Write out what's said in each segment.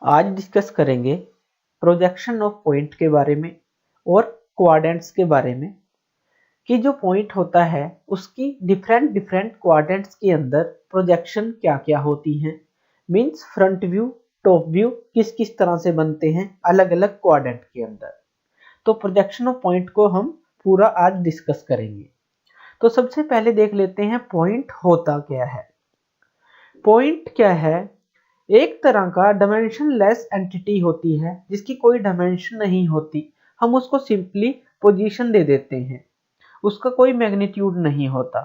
आज डिस्कस करेंगे projection of point के बारे में और क्वाड्रेंट्स के बारे में कि जो पॉइंट होता है उसकी डिफरेंट क्वाड्रेंट्स के अंदर प्रोजेक्शन क्या क्या होती हैं, means front view top view किस किस तरह से बनते हैं अलग अलग क्वाड्रेंट के अंदर। तो प्रोजेक्शन ऑफ पॉइंट को हम पूरा आज डिस्कस करेंगे। तो सबसे पहले देख लेते हैं पॉइंट होता क्या है। पॉइंट क्या है? एक तरह का डायमेंशनलेस एंटिटी होती है जिसकी कोई डायमेंशन नहीं होती। हम उसको सिंपली पोजीशन दे देते हैं, उसका कोई मैग्नीट्यूड नहीं होता।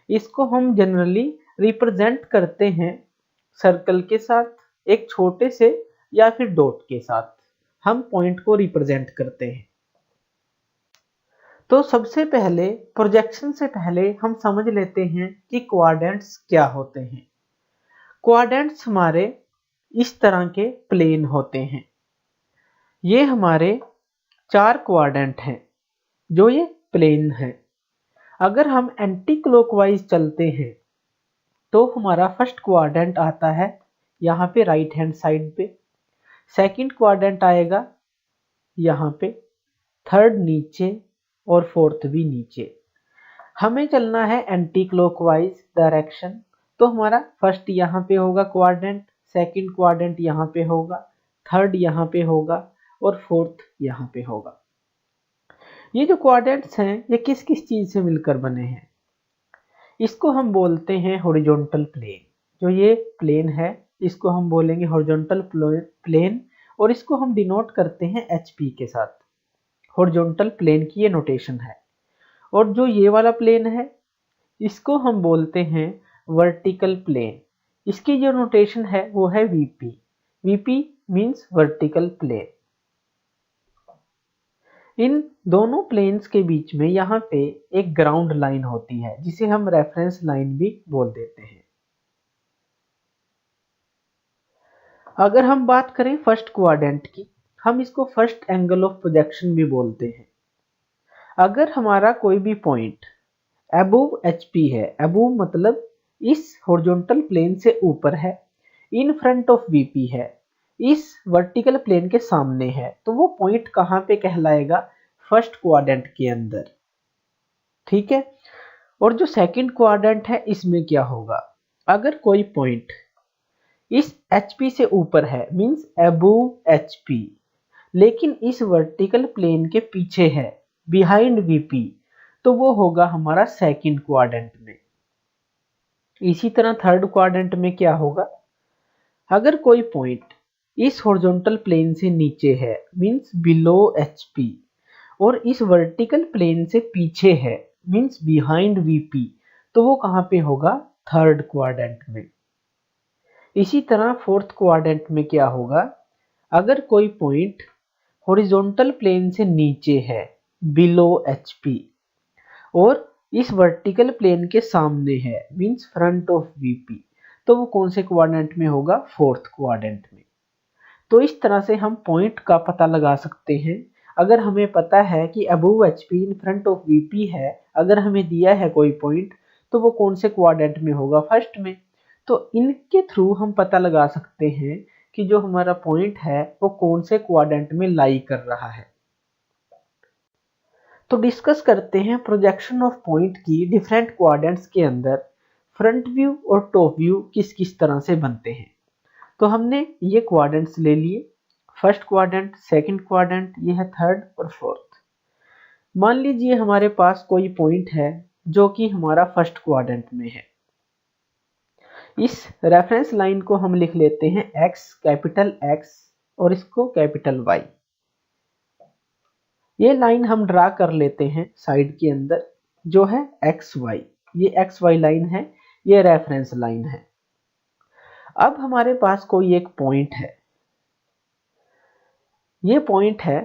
इसको हम जनरली रिप्रेजेंट करते हैं सर्कल के साथ, एक छोटे से या फिर डॉट के साथ हम पॉइंट को रिप्रेजेंट करते हैं। तो सबसे पहले प्रोजेक्शन से पहले हम समझ लेते हैं कि क्वाड्रेंट्स क्या होते हैं। क्वाड्रेंट्स हमारे इस तरह के प्लेन होते हैं। ये हमारे 4 क्वाड्रेंट हैं जो ये प्लेन है। अगर हम एंटी क्लॉकवाइज चलते हैं तो हमारा फर्स्ट क्वाड्रेंट आता है यहाँ पे राइट हैंड साइड पे, सेकंड क्वाड्रेंट आएगा यहाँ पे, थर्ड नीचे और फोर्थ भी नीचे। हमें चलना है एंटी क्लॉकवाइज डायरेक्शन, तो हमारा फर्स्ट यहाँ पे होगा क्वाड्रेंट, सेकंड क्वाड्रेंट यहाँ पे होगा, थर्ड यहाँ पे होगा और फोर्थ यहाँ पे होगा। ये जो क्वाड्रेंट्स हैं ये किस किस चीज से मिलकर बने हैं? इसको हम बोलते हैं हॉरिजॉन्टल प्लेन। जो ये प्लेन है इसको हम बोलेंगे हॉरिजॉन्टल प्लेन और इसको हम डिनोट करते हैं HP के साथ। हॉरिजॉन्टल प्लेन की ये नोटेशन है। और जो ये वाला प्लेन है इसको हम बोलते हैं वर्टिकल प्लेन। इसकी जो नोटेशन है वो है VP। VP means vertical plane. इन दोनों प्लेन्स के बीच में यहाँ पे एक ग्राउंड लाइन होती है जिसे हम रेफरेंस लाइन भी बोल देते हैं। अगर हम बात करें फर्स्ट क्वाड्रेंट की, हम इसको फर्स्ट एंगल ऑफ प्रोजेक्शन भी बोलते हैं। अगर हमारा कोई भी पॉइंट अबोव HP है, अबोव मतलब इस हॉरिजॉन्टल प्लेन से ऊपर है, इन फ्रंट ऑफ VP है, इस वर्टिकल प्लेन के सामने है, तो वो पॉइंट कहां पे कहलाएगा? फर्स्ट क्वाड्रेंट के अंदर। ठीक है। और जो सेकंड क्वाड्रेंट है इसमें क्या होगा? अगर कोई पॉइंट इस HP से ऊपर है मींस अबोव HP, लेकिन इस वर्टिकल प्लेन के पीछे है बिहाइंड VP, तो वो होगा हमारा सेकंड क्वाड्रेंट में। इसी तरह थर्ड क्वाड्रेंट में क्या होगा? अगर कोई पॉइंट इस हॉरिजॉन्टल प्लेन से नीचे है मींस बिलो HP और इस वर्टिकल प्लेन से पीछे है मींस बिहाइंड VP, तो वो कहां पे होगा? थर्ड क्वाड्रेंट में। इसी तरह फोर्थ क्वाड्रेंट में क्या होगा? अगर कोई पॉइंट हॉरिजॉन्टल प्लेन से नीचे है बिलो HP और इस वर्टिकल प्लेन के सामने है मींस फ्रंट ऑफ VP, तो वो कौन से क्वाड्रेंट में होगा? फोर्थ क्वाड्रेंट में। तो इस तरह से हम पॉइंट का पता लगा सकते हैं। अगर हमें पता है कि above HP in front of VP है, अगर हमें दिया है कोई पॉइंट, तो वो कौन से क्वाड्रेंट में होगा? फर्स्ट में। तो इनके थ्रू हम पता लगा सकते हैं कि जो हमारा पॉइंट है वो कौन से क्वाड्रेंट में लाई कर रहा है। तो डिस्कस करते हैं प्रोजेक्शन ऑफ पॉइंट की डिफरेंट क्वाड्रेंट्स के अंदर फ्रंट व्यू और टॉप व्यू किस किस तरह से बनते हैं। तो हमने ये क्वाड्रेंट्स ले लिए, फर्स्ट क्वाड्रेंट, सेकंड क्वाड्रेंट, ये है थर्ड और फोर्थ। मान लीजिए हमारे पास कोई पॉइंट है जो कि हमारा फर्स्ट क्वाड्रेंट में है। इस रेफरेंस लाइन को हम लिख लेते हैं X, कैपिटल X और इसको कैपिटल Y। ये लाइन हम ड्रा कर लेते हैं साइड के अंदर जो है XY। ये XY लाइन है, ये रेफरेंस लाइन है। अब हमारे पास कोई एक पॉइंट है, ये पॉइंट है।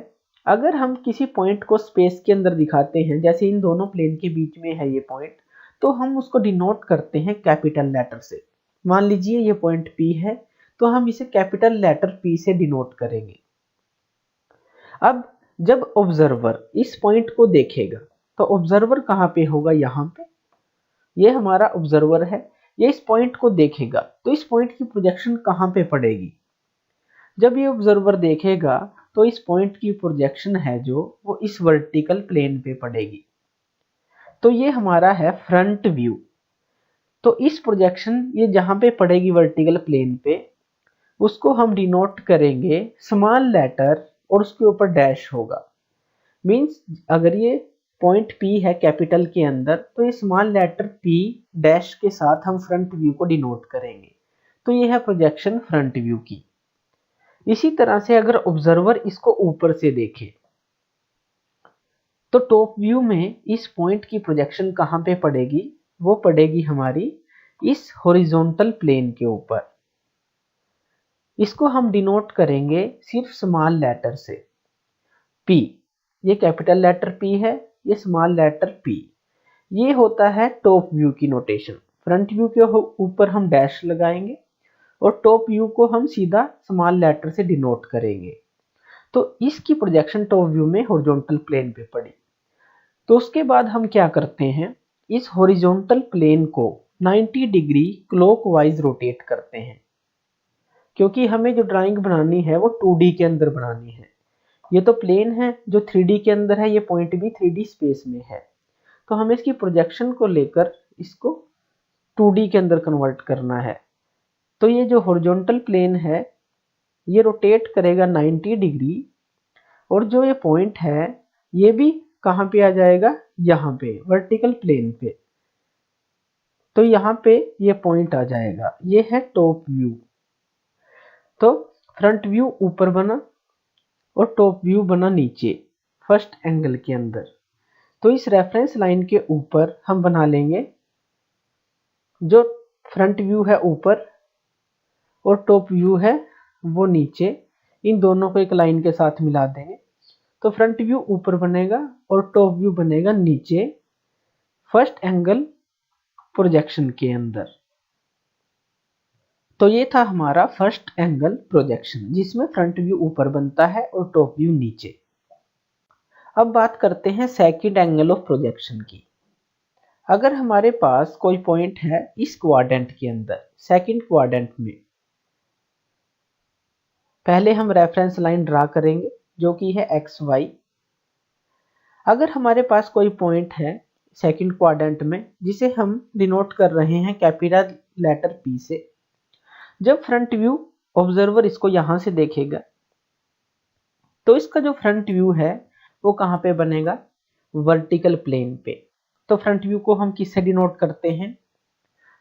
अगर हम किसी पॉइंट को स्पेस के अंदर दिखाते हैं, जैसे इन दोनों प्लेन के बीच में है ये पॉइंट, तो हम उसको डिनोट करते हैं कैपिटल लेटर से। मान लीजिए ये पॉइंट P है, तो हम इसे कैपिटल लेटर P से डिनोट करेंगे। अब जब ऑब्जर्वर इस पॉइंट को देखेगा तो ऑब्जर्वर कहां पे होगा? यहाँ पे। ये हमारा ऑब्जर्वर है, ये इस पॉइंट को देखेगा तो इस पॉइंट की प्रोजेक्शन कहां पे पड़ेगी? जब ये ऑब्जर्वर देखेगा तो इस पॉइंट की प्रोजेक्शन है जो वो इस वर्टिकल प्लेन पे पड़ेगी। तो ये हमारा है फ्रंट व्यू। तो इस प्रोजेक्शन ये जहां पे पड़ेगी वर्टिकल प्लेन पे, उसको हम डिनोट करेंगे स्मॉल लेटर और उसके ऊपर डैश होगा। मींस अगर ये पॉइंट P है कैपिटल के अंदर, तो ये स्मॉल लेटर P डैश के साथ हम फ्रंट व्यू को डिनोट करेंगे। तो ये है प्रोजेक्शन फ्रंट व्यू की। इसी तरह से अगर ऑब्जर्वर इसको ऊपर से देखे तो टॉप व्यू में इस पॉइंट की प्रोजेक्शन कहां पे पड़ेगी, वो पड़ेगी हमारी इस हॉरिजॉन्टल प्लेन के ऊपर। इसको हम डिनोट करेंगे सिर्फ स्मॉल लेटर से P। ये कैपिटल लेटर P है, ये स्मॉल लेटर P। ये होता है टॉप व्यू की नोटेशन। फ्रंट व्यू के ऊपर हम डैश लगाएंगे और टॉप व्यू को हम सीधा स्मॉल लेटर से डिनोट करेंगे। तो इसकी प्रोजेक्शन टॉप व्यू में हॉरिजॉन्टल प्लेन पे पड़ी। तो उसके बाद हम क्या करते हैं, इस हॉरिजॉन्टल प्लेन को 90 डिग्री क्लॉकवाइज रोटेट करते हैं, क्योंकि हमें जो ड्राइंग बनानी है वो 2D के अंदर बनानी है। ये तो प्लेन है जो 3D के अंदर है, ये पॉइंट भी 3D स्पेस में है। तो हमें इसकी प्रोजेक्शन को लेकर इसको 2D के अंदर कन्वर्ट करना है। तो ये जो हॉरिजॉन्टल प्लेन है ये रोटेट करेगा 90 डिग्री, और जो ये पॉइंट है ये भी कहां पे आ जाएगा, यहाँ पे वर्टिकल प्लेन पे। तो यहाँ पे ये पॉइंट आ जाएगा। ये है टॉप व्यू। तो फ्रंट व्यू ऊपर बना और टॉप व्यू बना नीचे फर्स्ट एंगल के अंदर। तो इस रेफरेंस लाइन के ऊपर हम बना लेंगे, जो फ्रंट व्यू है ऊपर और टॉप व्यू है वो नीचे, इन दोनों को एक लाइन के साथ मिला देंगे। तो फ्रंट व्यू ऊपर बनेगा और टॉप व्यू बनेगा नीचे फर्स्ट एंगल प्रोजेक्शन के अंदर। तो ये था हमारा फर्स्ट एंगल प्रोजेक्शन, जिसमें फ्रंट व्यू ऊपर बनता है और टॉप व्यू नीचे। अब बात करते हैं सेकंड एंगल ऑफ प्रोजेक्शन की। अगर हमारे पास कोई पॉइंट है इस क्वाड्रेंट के अंदर, सेकंड क्वाड्रेंट में, पहले हम रेफरेंस लाइन ड्रा करेंगे जो कि है XY। अगर हमारे पास कोई पॉइंट है सेकंड क्वाड्रेंट में जिसे हम डिनोट कर रहे हैं कैपिटल लेटर P से, जब फ्रंट व्यू ऑब्जर्वर इसको यहां से देखेगा तो इसका जो फ्रंट व्यू है वो कहां पे बनेगा, वर्टिकल प्लेन पे। तो फ्रंट व्यू को हम किससे डिनोट करते हैं,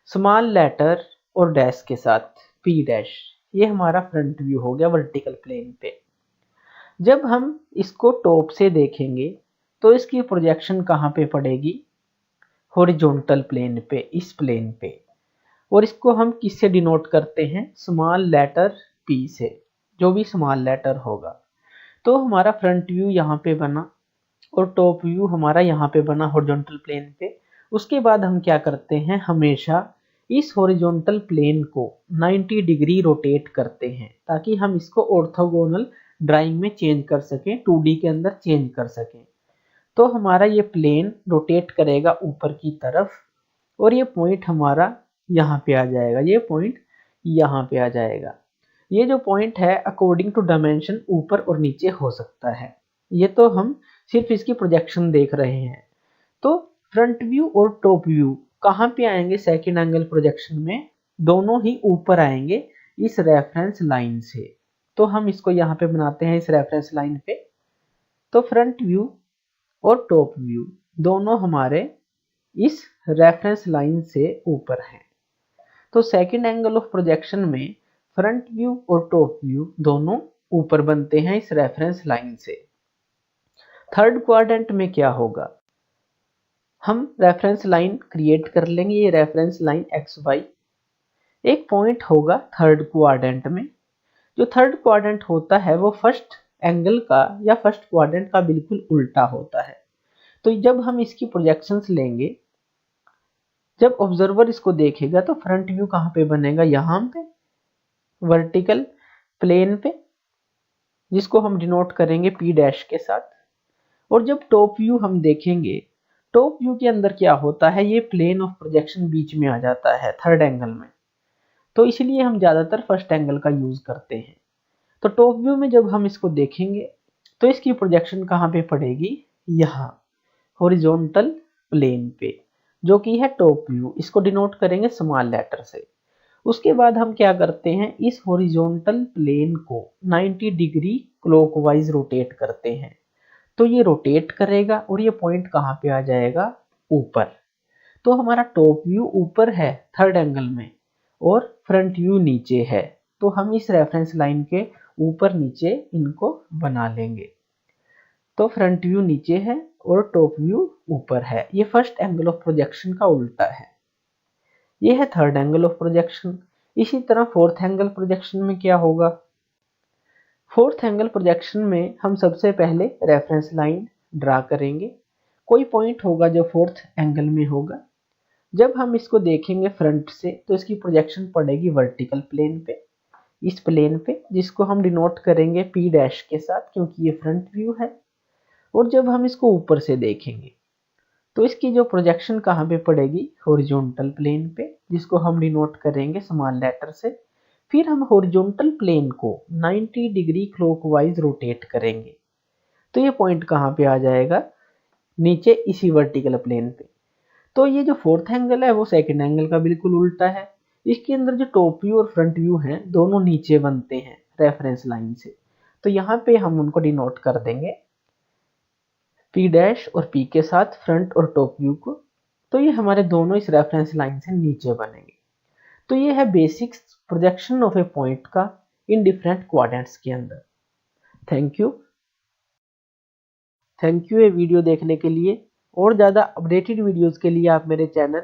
स्मॉल लेटर और डैश के साथ P डैश। ये हमारा फ्रंट व्यू हो गया वर्टिकल प्लेन पे। जब हम इसको टॉप से देखेंगे तो इसकी प्रोजेक्शन कहां पे पड़ेगी, हॉरिजॉन्टल प्लेन पे, इस प्लेन पे। और इसको हम किससे डिनोट करते हैं, स्मॉल लेटर P से, जो भी स्मॉल लेटर होगा। तो हमारा फ्रंट व्यू यहाँ पे बना और टॉप व्यू हमारा यहाँ पे बना हॉरिजॉन्टल प्लेन पे। उसके बाद हम क्या करते हैं, हमेशा इस हॉरिजॉन्टल प्लेन को 90 डिग्री रोटेट करते हैं ताकि हम इसको ऑर्थोगोनल ड्राइंग में चेंज कर सकें, 2D के अंदर चेंज कर सकें। तो हमारा ये प्लेन रोटेट करेगा ऊपर की तरफ और ये पॉइंट हमारा यहाँ पे आ जाएगा, ये पॉइंट यहाँ पे आ जाएगा। ये जो पॉइंट है अकॉर्डिंग टू डायमेंशन ऊपर और नीचे हो सकता है। ये तो हम सिर्फ इसकी प्रोजेक्शन देख रहे हैं। तो फ्रंट व्यू और टॉप व्यू कहाँ पे आएंगे सेकंड एंगल प्रोजेक्शन में, दोनों ही ऊपर आएंगे इस रेफरेंस लाइन से। तो हम इसको यहाँ पे बनाते हैं इस रेफरेंस लाइन पे। तो फ्रंट व्यू और टॉप व्यू दोनों हमारे इस रेफरेंस लाइन से ऊपर हैं। तो सेकंड एंगल ऑफ प्रोजेक्शन में फ्रंट व्यू और टॉप व्यू दोनों ऊपर बनते हैं इस रेफरेंस लाइन से। थर्ड क्वाड्रेंट में क्या होगा, हम रेफरेंस लाइन क्रिएट कर लेंगे, ये रेफरेंस लाइन XY। एक पॉइंट होगा थर्ड क्वाड्रेंट में। जो थर्ड क्वाड्रेंट होता है वो फर्स्ट एंगल का या फर्स्ट क्वाड्रेंट का बिल्कुल उल्टा होता है। तो जब हम इसकी प्रोजेक्शंस लेंगे, जब ऑब्जर्वर इसको देखेगा तो फ्रंट व्यू कहाँ पे बनेगा, यहाँ पे वर्टिकल प्लेन पे, जिसको हम डिनोट करेंगे P डैश के साथ। और जब टॉप व्यू हम देखेंगे, टॉप व्यू के अंदर क्या होता है, ये प्लेन ऑफ प्रोजेक्शन बीच में आ जाता है थर्ड एंगल में। तो इसलिए हम ज्यादातर फर्स्ट एंगल का यूज करते हैं। तो टॉप व्यू में जब हम इसको देखेंगे तो इसकी प्रोजेक्शन कहाँ पे पड़ेगी, यहाँ हॉरिजॉन्टल प्लेन पे, जो कि है टॉप व्यू। इसको डिनोट करेंगे स्मॉल लेटर से। उसके बाद हम क्या करते हैं, इस हॉरिजॉन्टल प्लेन को 90 डिग्री क्लॉकवाइज रोटेट करते हैं। तो ये रोटेट करेगा और ये पॉइंट कहाँ पे आ जाएगा, ऊपर। तो हमारा टॉप व्यू ऊपर है थर्ड एंगल में और फ्रंट व्यू नीचे है। तो हम इस रेफरेंस लाइन के ऊपर नीचे इनको बना लेंगे। तो फ्रंट व्यू नीचे है और टॉप व्यू ऊपर है। ये फर्स्ट एंगल ऑफ प्रोजेक्शन का उल्टा है। ये है थर्ड एंगल ऑफ प्रोजेक्शन। इसी तरह फोर्थ एंगल प्रोजेक्शन में क्या होगा, फोर्थ एंगल प्रोजेक्शन में हम सबसे पहले रेफरेंस लाइन ड्रा करेंगे। कोई पॉइंट होगा जो फोर्थ एंगल में होगा। जब हम इसको देखेंगे फ्रंट से तो इसकी प्रोजेक्शन पड़ेगी वर्टिकल प्लेन पे, इस प्लेन पे, जिसको हम डिनोट करेंगे P डैश के साथ, क्योंकि ये फ्रंट व्यू है। और जब हम इसको ऊपर से देखेंगे तो इसकी जो प्रोजेक्शन कहाँ पे पड़ेगी, हॉरिजॉन्टल प्लेन पे, जिसको हम डिनोट करेंगे स्मॉल लेटर से। फिर हम हॉरिजॉन्टल प्लेन को 90 डिग्री क्लॉकवाइज रोटेट करेंगे। तो ये पॉइंट कहाँ पे आ जाएगा, नीचे इसी वर्टिकल प्लेन पे। तो ये जो फोर्थ एंगल है वो सेकंड एंगल का बिल्कुल उल्टा है। इसके अंदर जो टॉप व्यू और फ्रंट व्यू हैं दोनों नीचे बनते हैं रेफरेंस लाइन से। तो यहाँ पे हम उनको डिनोट कर देंगे P डैश और P के साथ फ्रंट और टॉप व्यू को। तो ये हमारे दोनों इस रेफरेंस लाइन से नीचे बनेंगे। तो ये है basics projection of A point का इन डिफरेंट क्वाड्रेंट्स के अंदर। थैंक यू ये वीडियो देखने के लिए। और ज़्यादा अपडेटेड वीडियोस के लिए आप मेरे चैनल